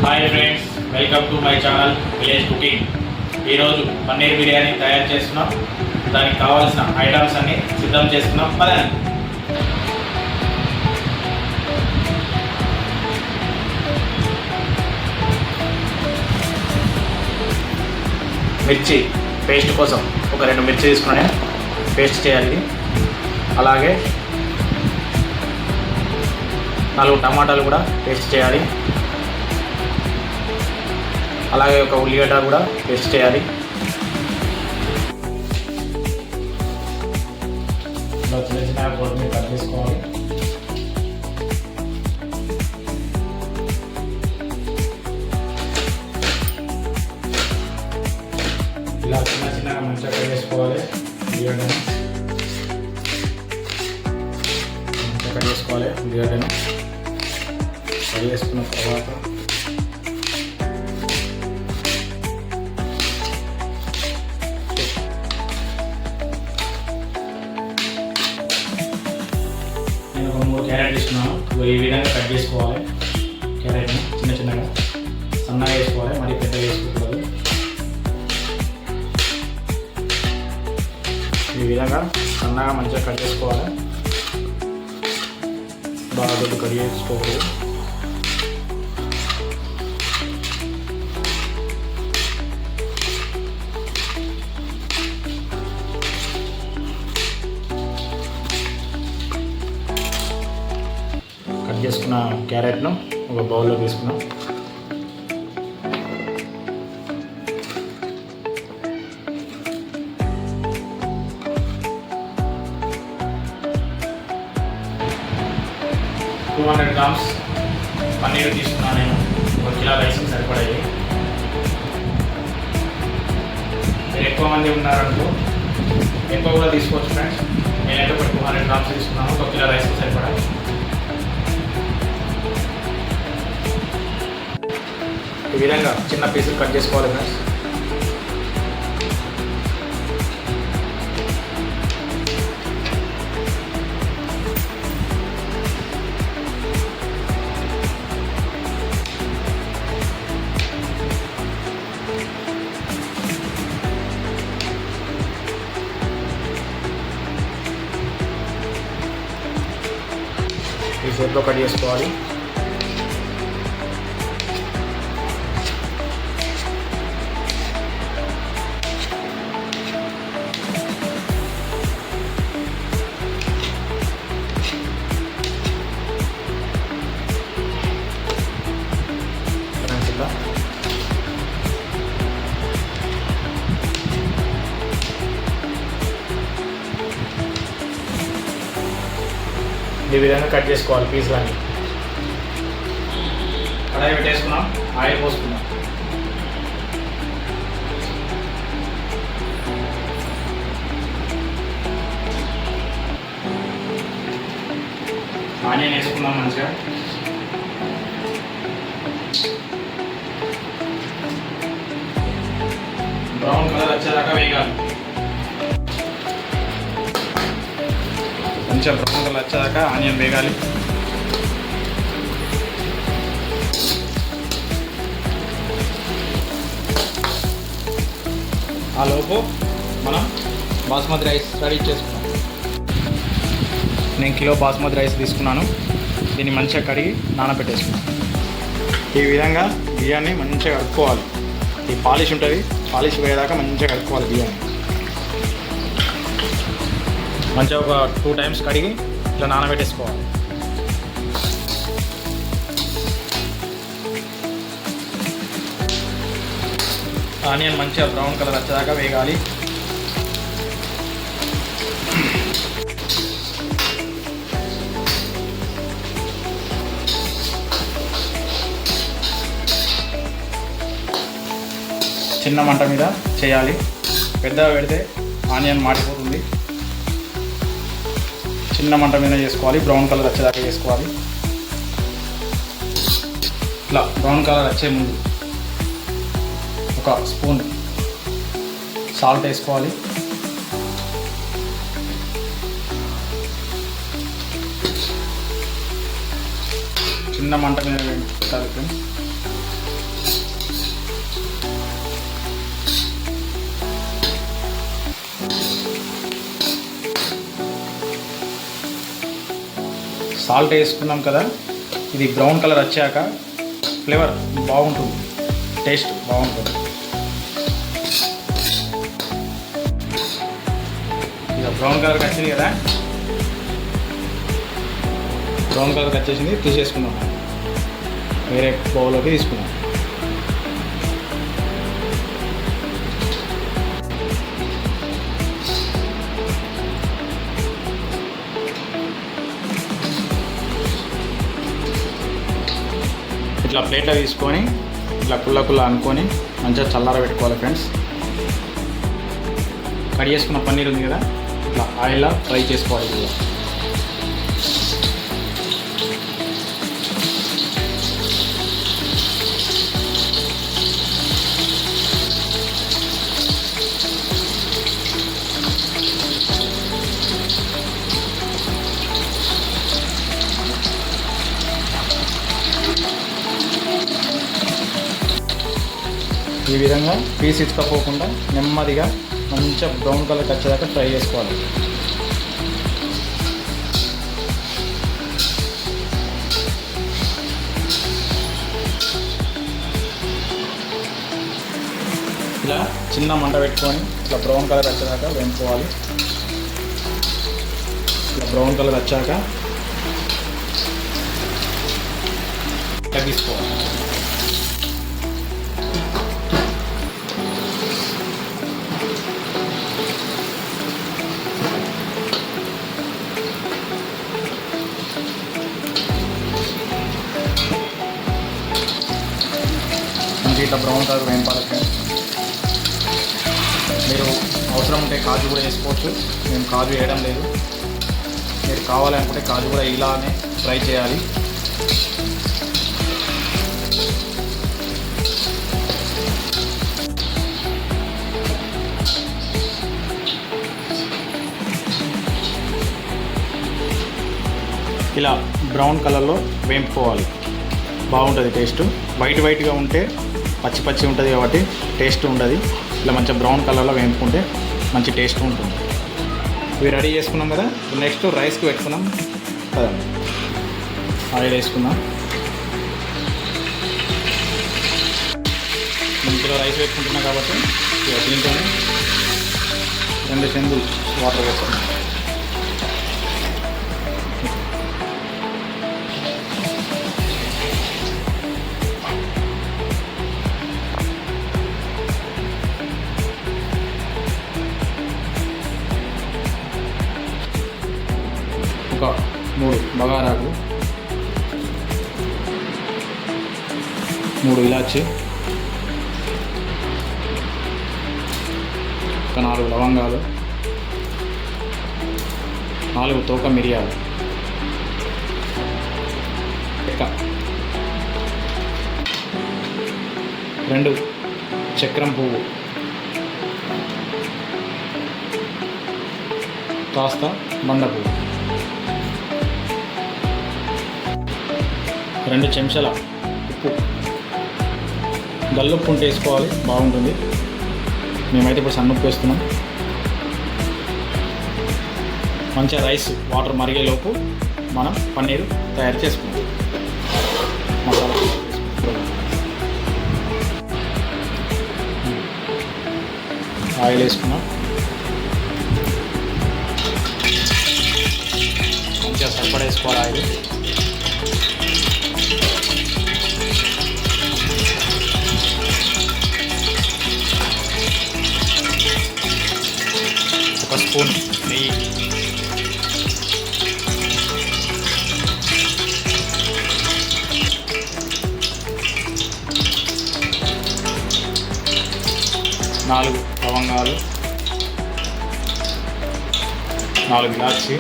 Hi friends, welcome to my channel village cooking. ఈరోజు పన్నీర్ బిర్యానీ తయారు చేస్తున్నాం. దానికి కావాల్సిన ఐటమ్స్ అన్ని సిద్ధం చేస్తున్నాం. పదండి. మిర్చి పేస్ట్ కోసం ఒక 2 మిర్చి తీసుకుని పేస్ట్ చేయాలి. అలాగే 4 టమాటాలు కూడా పేస్ట్ చేయాలి. అలాగే ఒక ఉల్లిగడ్డ కూడా పేస్ట్ చేయాలి. ఇలా చిన్న చిన్న పొడిని కట్ చేసుకోవాలి. ఇలా చిన్న చిన్నగా మంచిగా కట్ చేసుకోవాలి. ఉల్లిగడ్డను మంచిగా కట్ చేసుకోవాలి. ఉల్లిగడ్డను కట్ చేసుకున్న తర్వాత నేను 3 క్యారెట్ తీసుకున్నాను. ఈ విధంగా కట్ చేసుకోవాలి. క్యారెట్ని చిన్న చిన్నగా సన్నగా వేసుకోవాలి, మరి పెద్దగా వేసుకోకూడదు. ఈ విధంగా సన్నగా మంచిగా కట్ చేసుకోవాలి. బాగా దొడ్డు కట్ చేసుకోకూడదు. చేసుకున్న క్యారెట్ను ఒక బౌల్లో తీసుకున్నాం. టూ 200 గ్రామ్స్ పన్నీర్ తీసుకున్నాను. నేను 1 కిలో రైస్కి సరిపడాయి. మీరు ఎక్కువ మంది ఉన్నారనుకో ఎక్కువ కూడా తీసుకోవచ్చు ఫ్రెండ్స్. నేనైతే ఒక 200 గ్రామ్స్ తీసుకున్నాను. 1 కిలో రైస్కి సరిపడాయి. ఈ విధంగా చిన్న పీసులు కట్ చేసుకోవాలి ఫ్రెండ్స్. ఈ షేప్లో కట్ చేసుకోవాలి. ఈ విధంగా కట్ చేసుకోవాలి పీసులన్నీ. కడాయి పెట్టేసుకున్నాం. ఆయిల్ పోసుకున్నాం. ఆనియన్ వేసుకుందాం మంచిగా. బ్రౌన్ కలర్ వచ్చేదాకా వేగాలి. కొంచెం బ్రౌన్ కలర్ వచ్చేదాకా ఆనియన్ వేగాలి. ఆ లోపు మనం బాస్మతి రైస్ రెడీ చేసుకున్నాం. నేను కిలో బాస్మతి రైస్ తీసుకున్నాను. దీన్ని మంచిగా కడిగి నానబెట్టేసుకున్నాను. ఈ విధంగా బియ్యాన్ని మంచిగా కడుక్కోవాలి. ఈ పాలిష్ ఉంటుంది, పాలిష్ వేయదాకా మంచిగా కడుక్కోవాలి బియ్యాన్ని. మంచిగా ఒక 2 టైమ్స్ కడిగి ఇట్లా నానబెట్టేసుకోవాలి. ఆనియన్ మంచిగా బ్రౌన్ కలర్ వచ్చేదాకా వేగాలి. చిన్న మంట మీద చేయాలి. పెద్దగా పెడితే ఆనియన్ మాడిపోతుంది. చిన్న మంట మీద చేసుకోవాలి. బ్రౌన్ కలర్ వచ్చేదాకా చేసుకోవాలి. ఇట్లా బ్రౌన్ కలర్ వచ్చే ముందు ఒక స్పూన్ సాల్ట్ వేసుకోవాలి. చిన్న మంట మీద పెట్టాలి ఫ్రెండ్స్. సాల్ట్ వేసుకున్నాం కదా, ఇది బ్రౌన్ కలర్ వచ్చాక ఫ్లేవర్ బాగుంటుంది, టేస్ట్ బాగుంటుంది. ఇక బ్రౌన్ కలర్కి వచ్చింది కదా, బ్రౌన్ కలర్కి వచ్చేసింది, తీసేసుకుందాం, వేరే బౌల్లోకి తీసుకుందాం. ఇట్లా ప్లేట్లో తీసుకొని ఇట్లా కుల్ల అనుకొని మంచిగా చల్లార పెట్టుకోవాలి ఫ్రెండ్స్. కట్ చేసుకున్న పన్నీర్ ఉంది కదా, ఇట్లా ఆయిల్లో ఫ్రై చేసుకోవాలి. ఈ విధంగా పీస్ ఇటుకపోకుండా నెమ్మదిగా మంచిగా బ్రౌన్ కలర్ వచ్చేదాకా ఫ్రై చేసుకోవాలి. ఇలా చిన్న మంట పెట్టుకొని ఇట్లా బ్రౌన్ కలర్ వచ్చేదాకా వేయించుకోవాలి. ఇట్లా బ్రౌన్ కలర్ వచ్చాక తగ్గించుకోవాలి. ఇట్లా బ్రౌన్ కలర్ వేయించాలి ఫ్రెండ్స్. మీరు అవసరం ఉంటే కాజు కూడా వేసుకోవచ్చు, మేము కాజు వేయడం లేదు. మీరు కావాలనుకుంటే కాజు కూడా ఇలానే ఫ్రై చేయాలి. ఇలా బ్రౌన్ కలర్లో వేయించుకోవాలి, బాగుంటుంది టేస్ట్. వైట్గా ఉంటే పచ్చి ఉంటుంది కాబట్టి టేస్ట్ ఉండదు. ఇలా మంచిగా బ్రౌన్ కలర్లో వేయించుకుంటే మంచి టేస్ట్ ఉంటుంది. ఇవి రెడీ చేసుకున్నాం కదా, నెక్స్ట్ రైస్కి పెట్టుకున్నాం కదా. ఆయిల్ వేసుకున్నాం, ఇందులో రైస్ పెట్టుకుంటున్నాం కాబట్టి దీంట్లోనే 2 చెంబులు వాటర్ వేసుకున్నాం. ఒక 3 బగారాకు, 3 ఇలాచి, ఒక 4 లవంగాలు, 4 తోక మిరియాలు, 2 చక్రం పువ్వు, కాస్త బండ పువ్వు, 2 చెంచాల ఉప్పు. గల్లుప్పు ఉంటే వేసుకోవాలి, బాగుంటుంది. మేమైతే ఇప్పుడు సన్నుప్పు వేస్తున్నాం. మంచిగా రైస్ వాటర్ మరిగేలోపు మనం పన్నీరు తయారు చేసుకుందాం. మసాలా ఆయిల్ వేసుకున్నాం, మంచిగా సరిపడా వేసుకోవాలి ఆయిల్. ఒక స్పూన్ నెయ్యి, నాలుగు లవంగాలు, 4 ఇలాచి,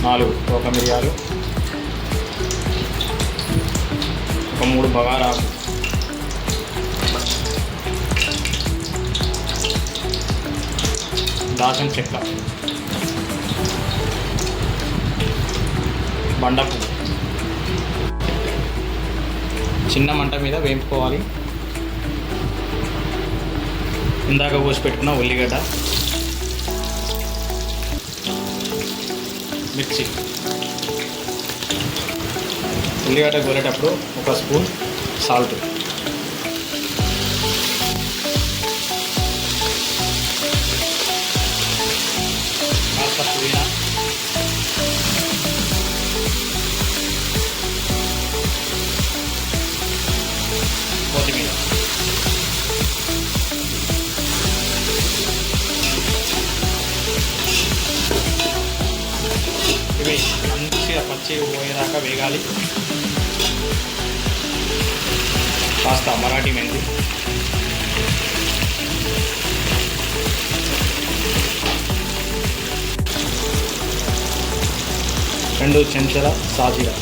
4 తోక మిరియాలు, ఒక 3 బగారాకు, దాల్చిన చెక్క, బండపు. చిన్న మంట మీద వేపుకోవాలి. ఇందాక కోసి పెట్టుకున్న ఉల్లిగడ్డ, మిర్చి, ఉల్లిగడ్డ గోలేటప్పుడు 1 స్పూన్ సాల్ట్, కాస్త పుదీనా, కొత్తిమీర, ఇవి మంచిగా పచ్చి పోయేదాకా వేగాలి. కాస్త మరాఠీ మెంతి, రెండు చెంచాల సాజీరా,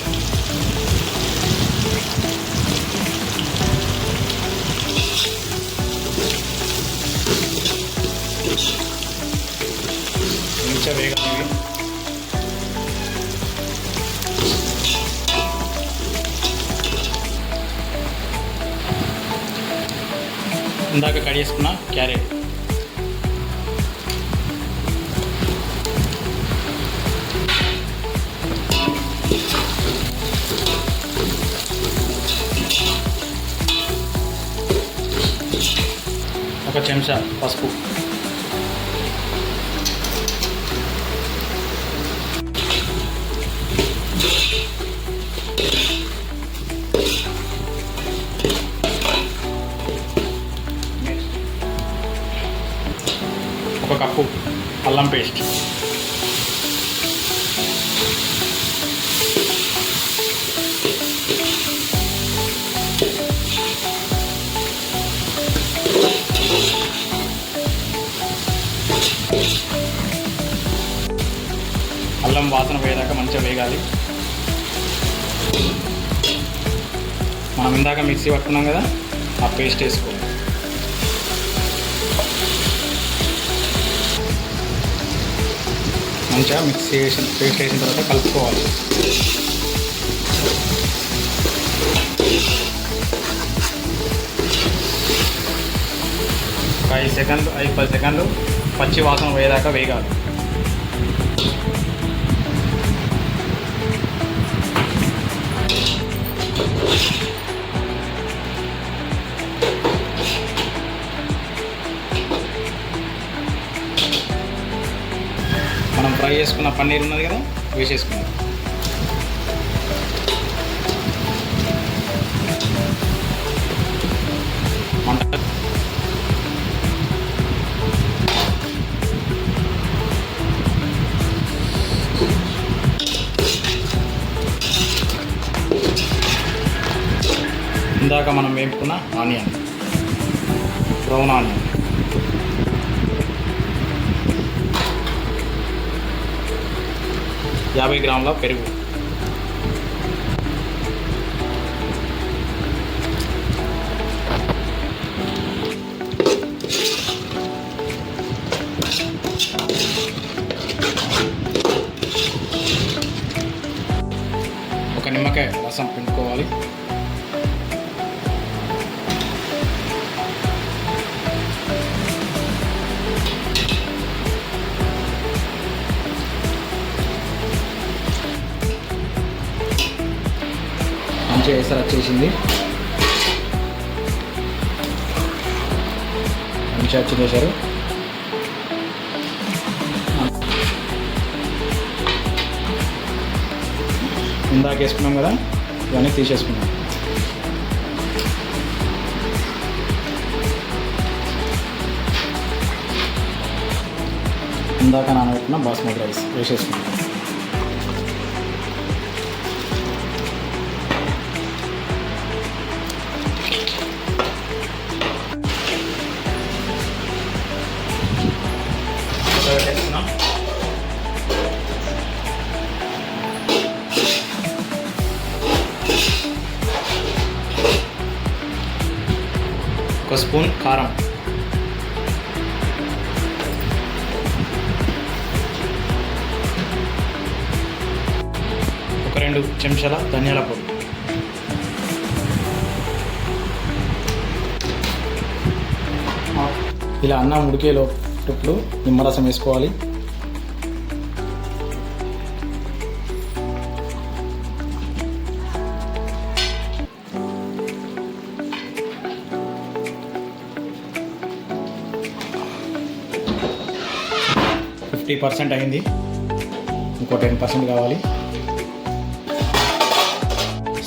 మంచిగా వేగాలి. ఇందాక కట్ చేసుకున్న క్యారెట్, ఒక చెంచా పసుపు, ఒక కప్పు అల్లం పేస్ట్, అల్లం వాసన పోయేదాకా మంచిగా వేగాలి. మనం ఇందాక మిక్సీ పట్టుకున్నాం కదా, ఆ పేస్ట్ వేసుకోవాలి. మంచిగా పేస్ట్ వేసిన తర్వాత కలుపుకోవాలి. ఒక 5-10 సెకండ్లు పచ్చి వాసన పోయేదాకా వేగాలి. మనం ఫ్రై చేసుకున్న పన్నీర్ ఉన్నది కదా, వేసేసుకున్నాం. ఇందాక మనం వేపుకున్న ఆనియన్, బ్రౌన్ ఆనియన్, యాభై గ్రాముల పెరుగు, ఒక నిమ్మకాయ రసం పిండుకోవాలి. మంచిగా ఎసరు వచ్చేసింది. మంచిగా వచ్చేసారు. ఇందాక వేసుకున్నాం కదా, ఇవన్నీ తీసేసుకున్నాం. ఇందాక నానబెట్టిన బాస్మతి రైస్ వేసేసుకున్నాం. ఒక స్పూన్ కారం, ఒక 2 చెంచాల ధనియాల పొడి, ఇలా అన్నం ఉడికేలోపు నిమ్మరసం వేసుకోవాలి. 50% అయింది, ఇంకో 10% కావాలి.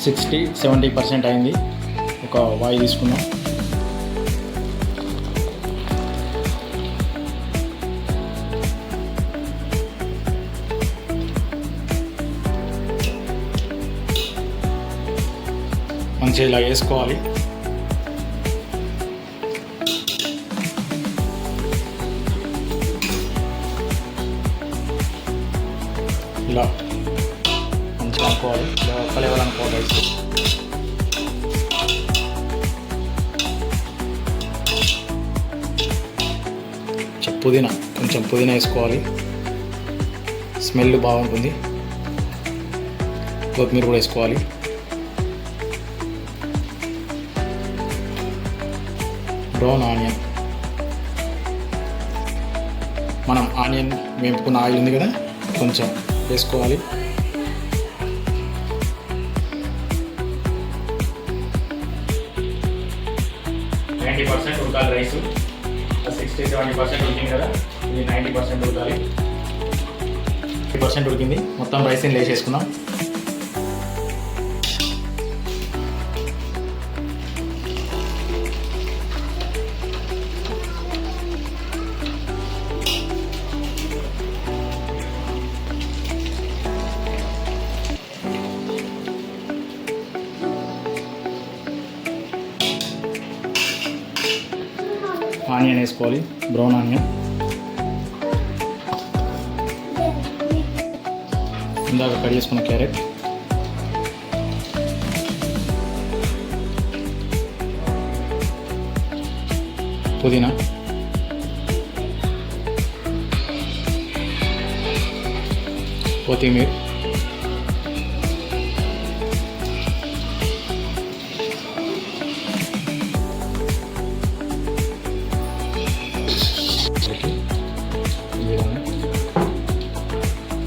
60-70% అయింది. ఒక వాయి తీసుకుందాం. మంచిగా ఇలా వేసుకోవాలి. ఇలా మంచిగా అనుకోవాలి. ఒక్క లెవెల్ అనుకోవాలి రైస్. కొంచెం పుదీనా వేసుకోవాలి, స్మెల్ బాగుంటుంది. కొత్తిమీర కూడా వేసుకోవాలి. బ్రౌన్ ఆనియన్, మనం ఆనియన్ వేపుకున్న ఆయిల్ ఉంది కదా, కొంచెం వేసుకోవాలి. ఉడకాలి రైస్. 60-70% ఉడికింది కదా, ఇది 90% ఉడకాలి. 50% ఉడికింది. మొత్తం రైస్ని లేచేసుకుందాం. ఆనియన్ వేసుకోవాలి, బ్రౌన్ ఆనియన్. ఇందాక కట్ చేసుకున్న క్యారెట్, పుదీనా, కొత్తిమీర,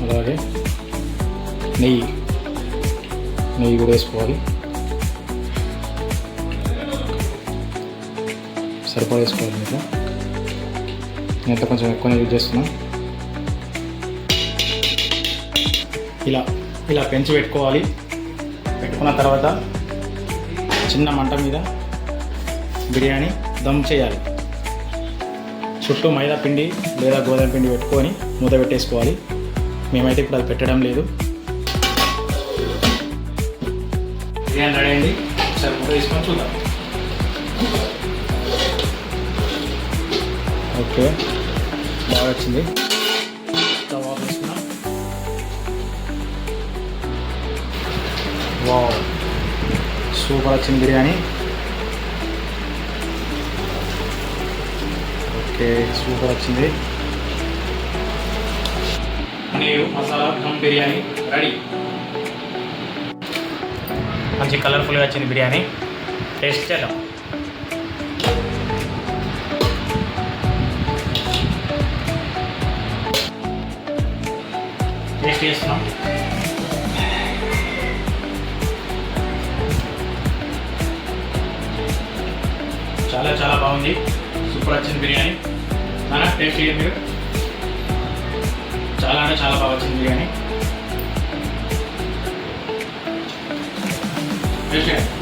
అలాగే నెయ్యి కూడా వేసుకోవాలి. సరిపడా వేసుకోవాలి. మీకు నేనైతే కొంచెం ఎక్కువనే యూజ్ చేస్తున్నాను. ఇలా పెంచి పెట్టుకోవాలి. పెట్టుకున్న తర్వాత చిన్న మంట మీద బిర్యానీ దమ్ చేయాలి. చుట్టూ మైదా పిండి లేదా గోధుమ పిండి పెట్టుకొని మూత పెట్టేసుకోవాలి. మేమైతే ఇప్పుడు అది పెట్టడం లేదు. బిర్యానీ రెడీ అయింది. ఒకసారి మూత తీసుకొని చూద్దాం. ఓకే, బాగా వచ్చింది. స్టవ్ ఆఫ్ చేసుకున్నాం. వావ్, సూపర్ వచ్చింది బిర్యానీ. ఓకే, సూపర్ వచ్చింది. పన్నీరు మసాలా దమ్ బిర్యానీ రెడీ. మంచి కలర్ఫుల్గా వచ్చింది బిర్యానీ. టేస్ట్ చేద్దాం. టేస్ట్ చేస్తున్నాం. చాలా బాగుంది. సూపర్ వచ్చింది బిర్యానీ. నాన్న టేస్ట్ చేయండి మీరు. చాలా బాగా వచ్చింది బిర్యానీ. టేస్ట్ చేయండి.